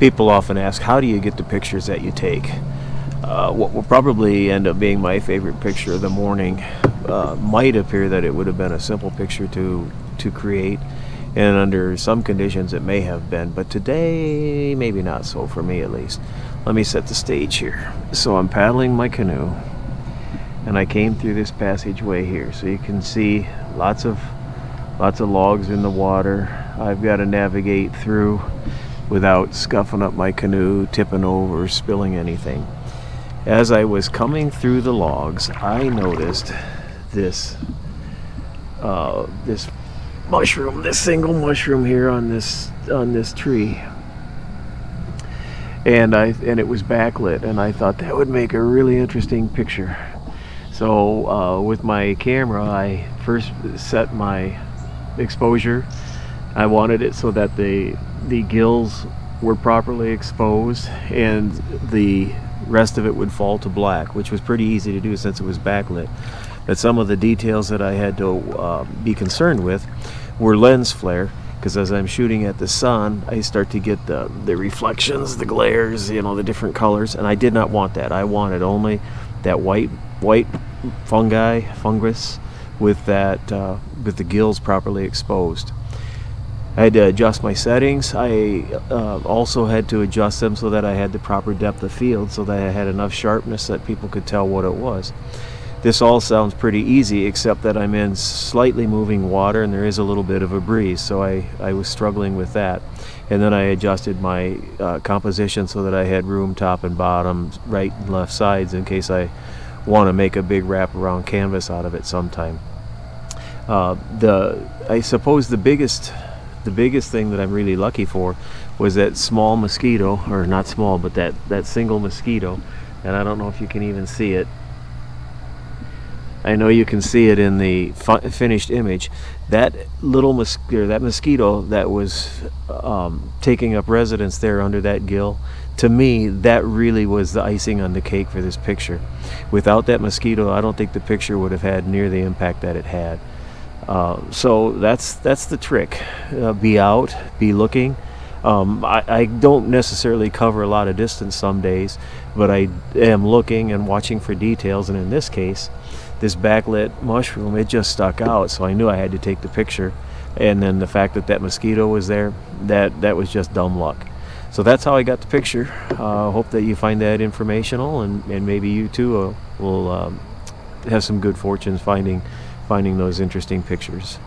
People often ask, how do you get the pictures that you take? What will probably end up being my favorite picture of the morning might appear that it would have been a simple picture to create, and under some conditions it may have been, but today maybe not so, for me at least. Let me set the stage here. So I'm paddling my canoe, and I came through this passageway here, so you can see lots of logs in the water. I've got to navigate through without scuffing up my canoe, tipping over, spilling anything. As I was coming through the logs, I noticed this mushroom, this single mushroom here on this tree, and it was backlit, and I thought that would make a really interesting picture. So with my camera, I first set my exposure. I wanted it so that the gills were properly exposed and the rest of it would fall to black, which was pretty easy to do since it was backlit. But some of the details that I had to be concerned with were lens flare, because as I'm shooting at the sun, I start to get the reflections, the glares, the different colors, and I did not want that. I wanted only that white fungus with the gills properly exposed. I had to adjust my settings. I also had to adjust them so that I had the proper depth of field, so that I had enough sharpness that people could tell what it was. This all sounds pretty easy, except that I'm in slightly moving water and there is a little bit of a breeze, so I was struggling with that. And then I adjusted my composition so that I had room top and bottom, right and left sides, in case I want to make a big wraparound canvas out of it sometime. I suppose the biggest thing that I'm really lucky for was that small mosquito, or not small, but that single mosquito, and I don't know if you can even see it. I know you can see it in the finished image. That little mosquito that was taking up residence there under that gill, to me, that really was the icing on the cake for this picture. Without that mosquito, I don't think the picture would have had near the impact that it had. So that's the trick. Be out, be looking. I don't necessarily cover a lot of distance some days, but I am looking and watching for details, and in this case, this backlit mushroom, it just stuck out, so I knew I had to take the picture. And then the fact that mosquito was there, that was just dumb luck. So that's how I got the picture. Hope that you find that informational, and maybe you too will have some good fortunes finding those interesting pictures.